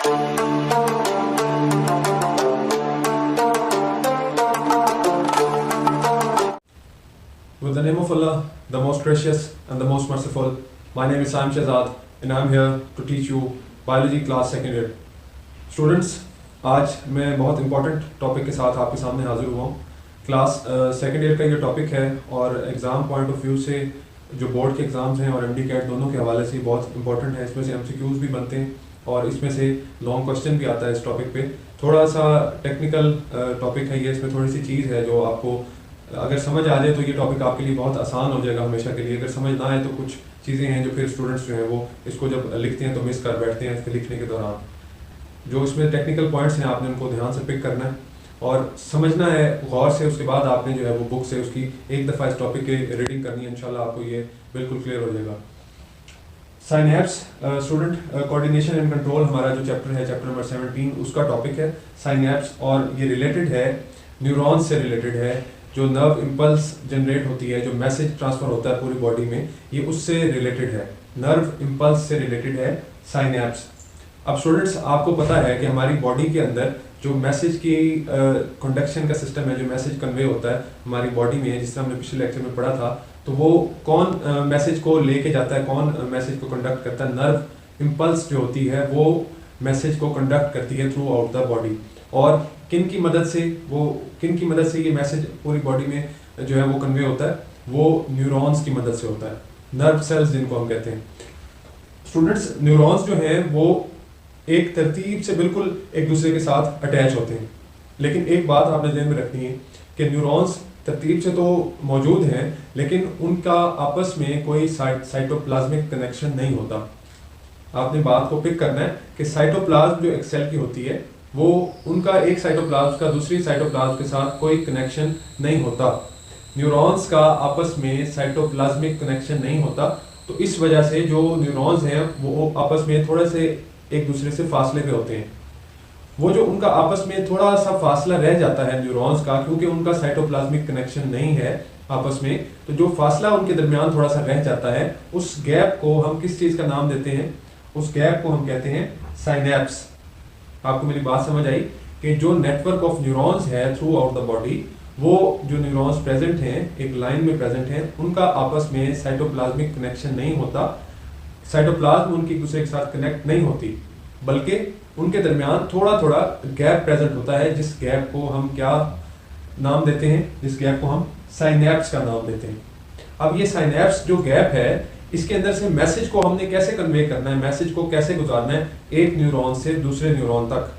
With the name of Allah, the most gracious and the most merciful, my name is Saim Shahzad and I am here to teach you biology class second year. Students, आज मैं बहुत important topic के साथ आपके सामने हाजिर हुआ हूँ. क्लास सेकेंड ईयर का ये टॉपिक है और एग्ज़ाम पॉइंट ऑफ व्यू से जो बोर्ड के एग्ज़ाम्स हैं और MD कैट दोनों के हवाले से बहुत इंपॉर्टेंट है. इसमें से MCQs भी बनते हैं और इसमें से लॉन्ग क्वेश्चन भी आता है. इस टॉपिक पे थोड़ा सा टेक्निकल टॉपिक है ये. इसमें थोड़ी सी चीज़ है जो आपको अगर समझ आ जाए तो ये टॉपिक आपके लिए बहुत आसान हो जाएगा हमेशा के लिए. अगर समझ ना आए तो कुछ चीज़ें हैं जो फिर स्टूडेंट्स जो हैं वो इसको जब लिखते हैं तो मिस कर बैठते हैं. इसके लिखने के दौरान जो इसमें टेक्निकल पॉइंट्स हैं आपने उनको ध्यान से पिक करना है और समझना है गौर से. उसके बाद आपने जो है वो बुक से उसकी एक दफ़ा इस टॉपिक की रीडिंग करनी है. इंशाल्लाह आपको ये बिल्कुल क्लियर हो जाएगा. Synapse student coordination and control हमारा जो चैप्टर है, चैप्टर नंबर 17, उसका टॉपिक है साइनैप्स. और ये रिलेटेड है न्यूरॉन्स से रिलेटेड है. जो नर्व इम्पल्स जनरेट होती है, जो मैसेज ट्रांसफ़र होता है पूरी बॉडी में, ये उससे रिलेटेड है. नर्व इम्पल्स से रिलेटेड है साइनैप्स. अब स्टूडेंट्स आपको पता है कि हमारी बॉडी के अंदर जो मैसेज की कंडक्शन का सिस्टम है, जो मैसेज कन्वे होता है हमारी बॉडी में, जिस तरह हमने पिछले लेक्चर में पढ़ा था, तो वो कौन मैसेज को लेके जाता है, कौन मैसेज को कंडक्ट करता है. नर्व इम्पल्स जो होती है वो मैसेज को कंडक्ट करती है थ्रू आउट द बॉडी. और किन की मदद से ये मैसेज पूरी बॉडी में जो है वो कन्वे होता है, वो न्यूरॉन्स की मदद से होता है. नर्व सेल्स जिनको हम कहते हैं. स्टूडेंट्स, न्यूरॉन्स जो हैं वो एक तरतीब से बिल्कुल एक दूसरे के साथ अटैच होते हैं. लेकिन एक बात आपने ध्यान में रखनी है कि न्यूरॉन्स तरतीब से तो मौजूद हैं लेकिन उनका आपस में कोई साइटोप्लाज्मिक कनेक्शन नहीं होता. आपने बात को पिक करना है कि साइटोप्लाज्म जो एक सेल की होती है वो उनका एक साइटोप्लाज्म का दूसरी साइटोप्लाज्म के साथ कोई कनेक्शन नहीं होता. न्यूरॉन्स का आपस में साइटोप्लाज्मिक कनेक्शन नहीं होता. तो इस वजह से जो न्यूरॉन्स हैं वो आपस में थोड़े से एक दूसरे से फासले पे होते हैं. वो जो उनका आपस में थोड़ा सा फासला रह जाता है न्यूरॉन्स का, क्योंकि उनका साइटोप्लाज्मिक कनेक्शन नहीं है आपस में, तो जो फासला उनके दरमियान थोड़ा सा रह जाता है, उस गैप को हम किस चीज़ का नाम देते हैं? उस गैप को हम कहते हैं साइनैप्स. आपको मेरी बात समझ आई कि जो नेटवर्क ऑफ न्यूरॉन्स है थ्रू आउट द बॉडी, वो जो न्यूरॉन्स प्रेजेंट हैं एक लाइन में प्रेजेंट हैं, उनका आपस में साइटोप्लाज्मिक कनेक्शन नहीं होता. साइटोप्लाज्म उनकी एक दूसरे के साथ कनेक्ट नहीं होती, बल्कि उनके दरमियान थोड़ा थोड़ा गैप प्रेजेंट होता है, जिस गैप को हम क्या नाम देते हैं? जिस गैप को हम साइनैप्स का नाम देते हैं. अब ये साइनैप्स जो गैप है, इसके अंदर से मैसेज को हमने कैसे कन्वे करना है, मैसेज को कैसे गुजारना है एक न्यूरॉन से दूसरे न्यूरॉन तक.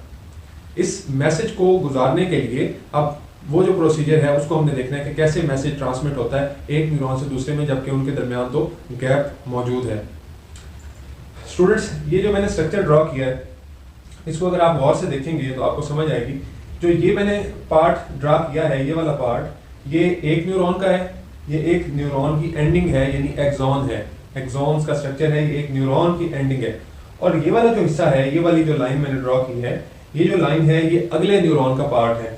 इस मैसेज को गुजारने के लिए अब वो जो प्रोसीजर है उसको हमने देखना है कि कैसे मैसेज ट्रांसमिट होता है एक न्यूरॉन से दूसरे में, जबकि उनके दरमियान तो गैप मौजूद है. स्टूडेंट्स, ये जो मैंने स्ट्रक्चर ड्रॉ किया है, इसको अगर आप गौर से देखेंगे तो आपको समझ आएगी. जो ये मैंने पार्ट ड्रॉ किया है, ये वाला पार्ट, ये एक न्यूरॉन का है. ये एक न्यूरॉन की एंडिंग है, यानी एक्सॉन है. एक्सॉन्स का स्ट्रक्चर है, ये एक न्यूरॉन की एंडिंग है. और ये वाला जो हिस्सा है, ये वाली जो लाइन मैंने ड्रॉ की है, ये जो लाइन है ये अगले न्यूरॉन का पार्ट है.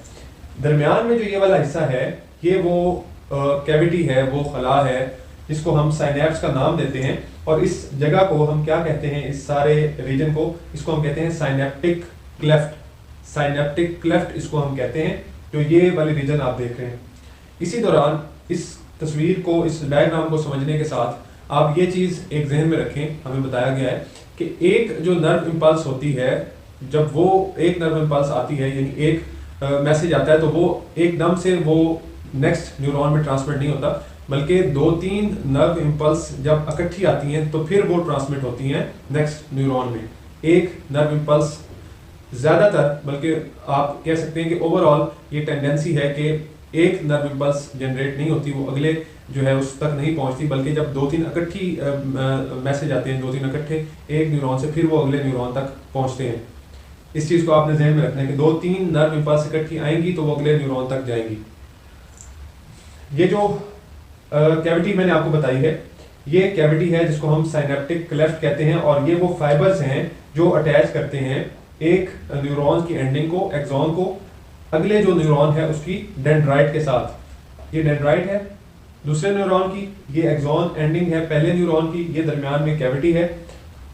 दरमियान में जो ये वाला हिस्सा है ये वो कैविटी है, वो खला है, जिसको हम साइनैप्स का नाम देते हैं. और इस जगह को हम क्या कहते हैं? इस सारे रीजन को, इसको हम कहते हैं साइनेप्टिक क्लेफ्ट. साइनेप्टिक क्लेफ्ट इसको हम कहते हैं, जो ये वाली रीजन आप देख रहे हैं. इसी दौरान इस तस्वीर को, इस डायग्राम को समझने के साथ आप ये चीज़ एक जहन में रखें. हमें बताया गया है कि एक जो नर्व इम्पल्स होती है, जब वो एक नर्व इम्पल्स आती है, यानी एक मैसेज आता है, तो वो एकदम से वो नेक्स्ट न्यूरॉन में ट्रांसमिट नहीं होता, बल्कि 2-3 नर्व इम्पल्स जब इकट्ठी आती हैं तो फिर वो ट्रांसमिट होती हैं नेक्स्ट न्यूरॉन में. एक नर्व इम्पल्स ज़्यादातर, बल्कि आप कह सकते हैं कि ओवरऑल ये टेंडेंसी है कि एक नर्व इम्पल्स जनरेट नहीं होती, वो अगले जो है उस तक नहीं पहुंचती, बल्कि जब 2-3 इकट्ठी मैसेज आते हैं, 2-3 इकट्ठे एक न्यूरॉन से, फिर वो अगले न्यूरॉन तक पहुंचते हैं. इस चीज़ को आपने ध्यान में रखना है कि 2-3 नर्व इम्पल्स इकट्ठी आएंगी तो वो अगले न्यूरॉन तक जाएंगी. ये जो कैविटी मैंने आपको बताई है, ये कैविटी है जिसको हम साइनेप्टिक क्लेफ्ट कहते हैं. और ये वो फाइबर्स हैं जो अटैच करते हैं एक न्यूरॉन की एंडिंग को, एक्सॉन को, अगले जो न्यूरॉन है उसकी डेंड्राइट के साथ. ये डेंड्राइट है दूसरे न्यूरॉन की, ये एक्सॉन एंडिंग है पहले न्यूरॉन की, ये दरमियान में कैविटी है.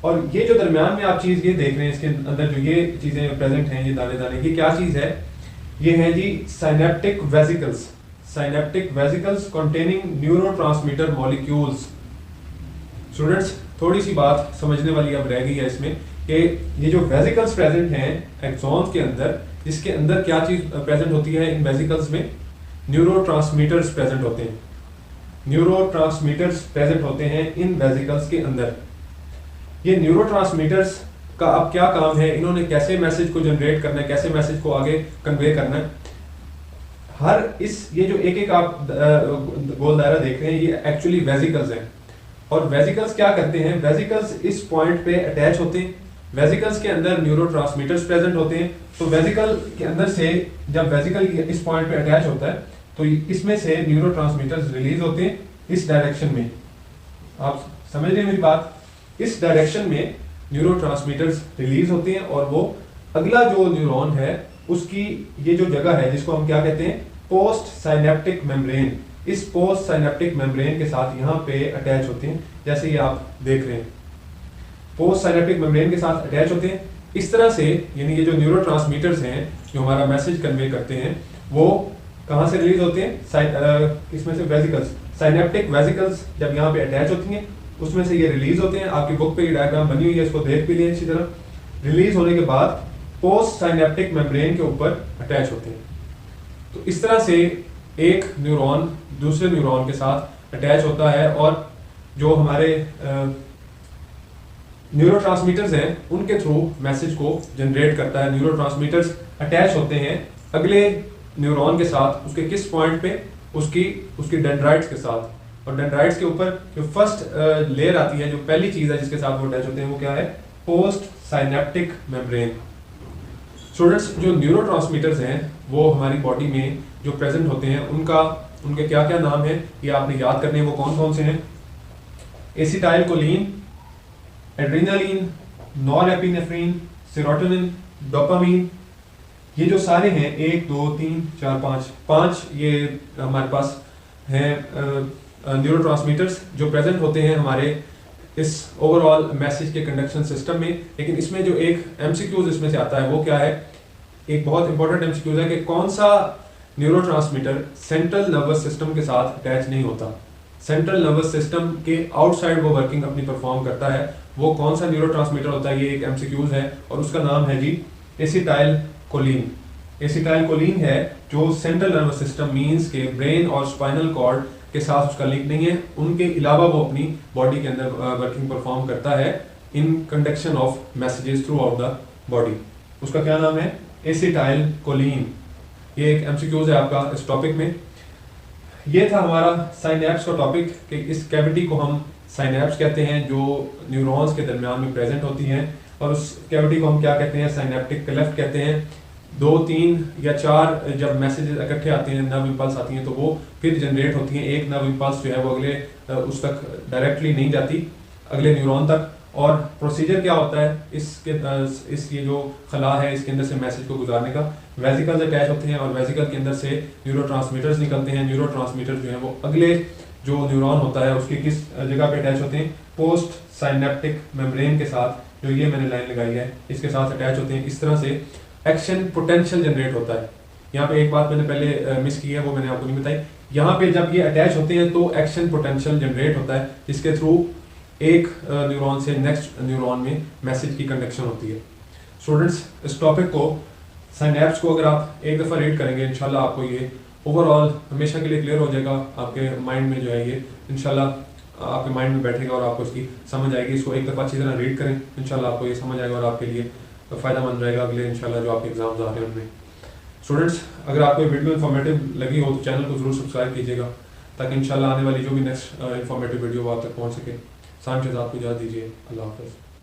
और ये जो दरमियान में आप चीज़ ये देख रहे हैं, इसके अंदर जो ये चीज़ें प्रेजेंट हैं, ये दाने दाने, ये क्या चीज़ है? ये है जी synaptic vesicles. Synaptic vesicles containing neurotransmitter molecules. Students, थोड़ी सी बात समझने वाली अब रह गई है इसमें कि ये जो वेसिकल्स प्रेजेंट हैं एक्सॉन्स के अंदर, इसके अंदर क्या चीज़ प्रेजेंट होती है? इन वेसिकल्स में न्यूरोट्रांसमीटर्स प्रेजेंट होते हैं। न्यूरोट्रांसमीटर्स प्रेजेंट होते हैं इन वेसिकल्स के अंदर। ये न्यूरोट्रांसमीटर्स का अब क्या काम है? इन्होंने कैसे मैसेज को जनरेट करना है, कैसे मैसेज को आगे कन्वे करना है? ये जो एक एक आप गोल दायरा देख रहे हैं, ये एक्चुअली वेसिकल्स हैं। और वेसिकल्स क्या करते हैं? वेसिकल्स इस पॉइंट पे अटैच होते हैं। वेसिकल्स के अंदर न्यूरोट्रांसमीटर्स प्रेजेंट होते हैं। तो वेसिकल के अंदर से जब वेसिकल इस पॉइंट पे अटैच होता है तो इसमें से न्यूरोट्रांसमीटर्स रिलीज होते हैं इस डायरेक्शन में। आप समझ रहे हैं मेरी बात? इस डायरेक्शन में न्यूरोट्रांसमीटर्स रिलीज होते हैं और वो अगला जो न्यूरॉन है उसकी ये जो जगह है, जिसको हम क्या कहते हैं? Post synaptic membrane. इस पोस्ट साइनेप्टिक मेम्ब्रेन के साथ यहाँ पे अटैच होते हैं, जैसे ये आप देख रहे हैं, पोस्ट साइनेप्टिक मेम्ब्रेन के साथ अटैच होते हैं। इस तरह से यानी ये जो न्यूरोट्रांसमीटर्स हैं जो हमारा मैसेज कन्वे करते हैं, वो कहाँ से रिलीज होते हैं? इसमें से वेसिकल्स, साइनेप्टिक वेसिकल्स जब यहाँ पे अटैच होती हैं उसमें से ये रिलीज होते हैं। आपकी बुक पे ये डायग्राम बनी हुई है, इसको देख भी लिए इसी तरह। रिलीज होने के बाद पोस्ट साइनेप्टिक मेम्ब्रेन के ऊपर अटैच होते हैं। तो इस तरह से एक न्यूरॉन दूसरे न्यूरॉन के साथ अटैच होता है और जो हमारे न्यूरोट्रांसमीटर्स हैं उनके थ्रू मैसेज को जनरेट करता है। न्यूरोट्रांसमीटर्स अटैच होते हैं अगले न्यूरॉन के साथ, उसके किस पॉइंट पे? उसकी डेंड्राइट्स के साथ। और डेंड्राइट्स के ऊपर जो फर्स्ट लेयर आती है, जो पहली चीज है जिसके साथ वो अटैच होते हैं, वो क्या है? Post synaptic membrane. स्टूडेंट्स, जो न्यूरोट्रांसमीटर्स हैं वो हमारी बॉडी में जो प्रेजेंट होते हैं उनके क्या क्या नाम है ये आपने याद करने हैं। वो कौन कौन से हैं? Acetyl choline, adrenaline, norepinephrine, serotonin, dopamine. ये जो सारे हैं 1 2 3 4 5 ये हमारे पास हैं न्यूरोट्रांसमीटर्स जो प्रेजेंट होते हैं हमारे इस ओवरऑल मैसेज के कंडक्शन सिस्टम में। लेकिन इसमें जो एक एमसीक्यूज इसमें से आता है वो क्या है? एक बहुत इंपॉर्टेंट एमसीक्यूज है कि कौन सा न्यूरोट्रांसमीटर सेंट्रल नर्वस सिस्टम के साथ अटैच नहीं होता। सेंट्रल नर्वस सिस्टम के आउटसाइड वो वर्किंग अपनी परफॉर्म करता है। वो कौन सा न्यूरोट्रांसमीटर होता है? ये एक एमसीक्यूज है और उसका नाम है जी एसिटाइल कोलिन। एसिटाइल कोलिन है जो सेंट्रल नर्वस सिस्टम मींस के ब्रेन और स्पाइनल कॉर्ड के साथ उसका लिंक नहीं है, उनके अलावा वो अपनी बॉडी के अंदर वर्किंग परफॉर्म करता है in conduction of messages through out the body. उसका क्या नाम है? Acetyl choline. ये एक एमसीक्यूज है आपका इस टॉपिक में। ये था हमारा साइनेप्स का टॉपिक कि इस कैविटी को हम साइनेप्स कहते हैं जो न्यूरॉन्स के दरमियान में प्रेजेंट होती हैं। और उस कैविटी को हम क्या कहते हैं? साइनेप्टिक क्लेफ्ट कहते हैं। 2 3 या 4 जब मैसेजेस इकट्ठे आते हैं, नर्व इंपल्स आती हैं, तो वो फिर जनरेट होती हैं। एक नर्व इंपल्स जो है वो अगले उस तक डायरेक्टली नहीं जाती, अगले न्यूरॉन तक। और प्रोसीजर क्या होता है इस ये जो खला है इसके अंदर से मैसेज को गुजारने का? वेसिकल्स अटैच होते हैं और वेसिकल के अंदर से न्यूरोट्रांसमीटर्स निकलते हैं। न्यूरोट्रांसमीटर्स जो है वो अगले जो न्यूरॉन होता है उसकी किस जगह पे अटैच होते हैं? पोस्ट साइनेप्टिक मेम्ब्रेन के साथ, जो ये मैंने लाइन लगाई है इसके साथ अटैच होते हैं। इस तरह से एक्शन पोटेंशियल जनरेट होता है। यहाँ पे एक बात मैंने पहले मिस की है, वो मैंने आपको नहीं बताई। यहाँ पे जब ये अटैच होते हैं तो एक्शन पोटेंशियल जनरेट होता है जिसके थ्रू एक न्यूरॉन से नेक्स्ट न्यूरॉन में मैसेज की कंडक्शन होती है। स्टूडेंट्स, इस टॉपिक को साइनेप्स को अगर आप एक दफ़ा रीड करेंगे इंशाल्लाह आपको ये ओवरऑल हमेशा के लिए क्लियर हो जाएगा। आपके माइंड में जो है ये इंशाल्लाह आपके माइंड में बैठेगा और आपको इसकी समझ आएगी। इसको एक दफ़ा अच्छी तरह रीड करें, इंशाल्लाह आपको ये समझ आएगा और आपके लिए फ़ायदेमंद रहेगा अगले इंशाल्लाह जो आपके एग्जाम्स आ रहे हैं उनमें। स्टूडेंट्स, अगर आपको ये वीडियो इन्फॉर्मेटिव लगी हो तो चैनल को ज़रूर सब्सक्राइब कीजिएगा ताकि इंशाल्लाह आने वाली जो भी नेक्स्ट इन्फॉर्मेटिव वीडियो वो आप तक पहुँच सके। साइम शहजाद को इजाज़त दीजिए। अल्लाह हाफ़िज़।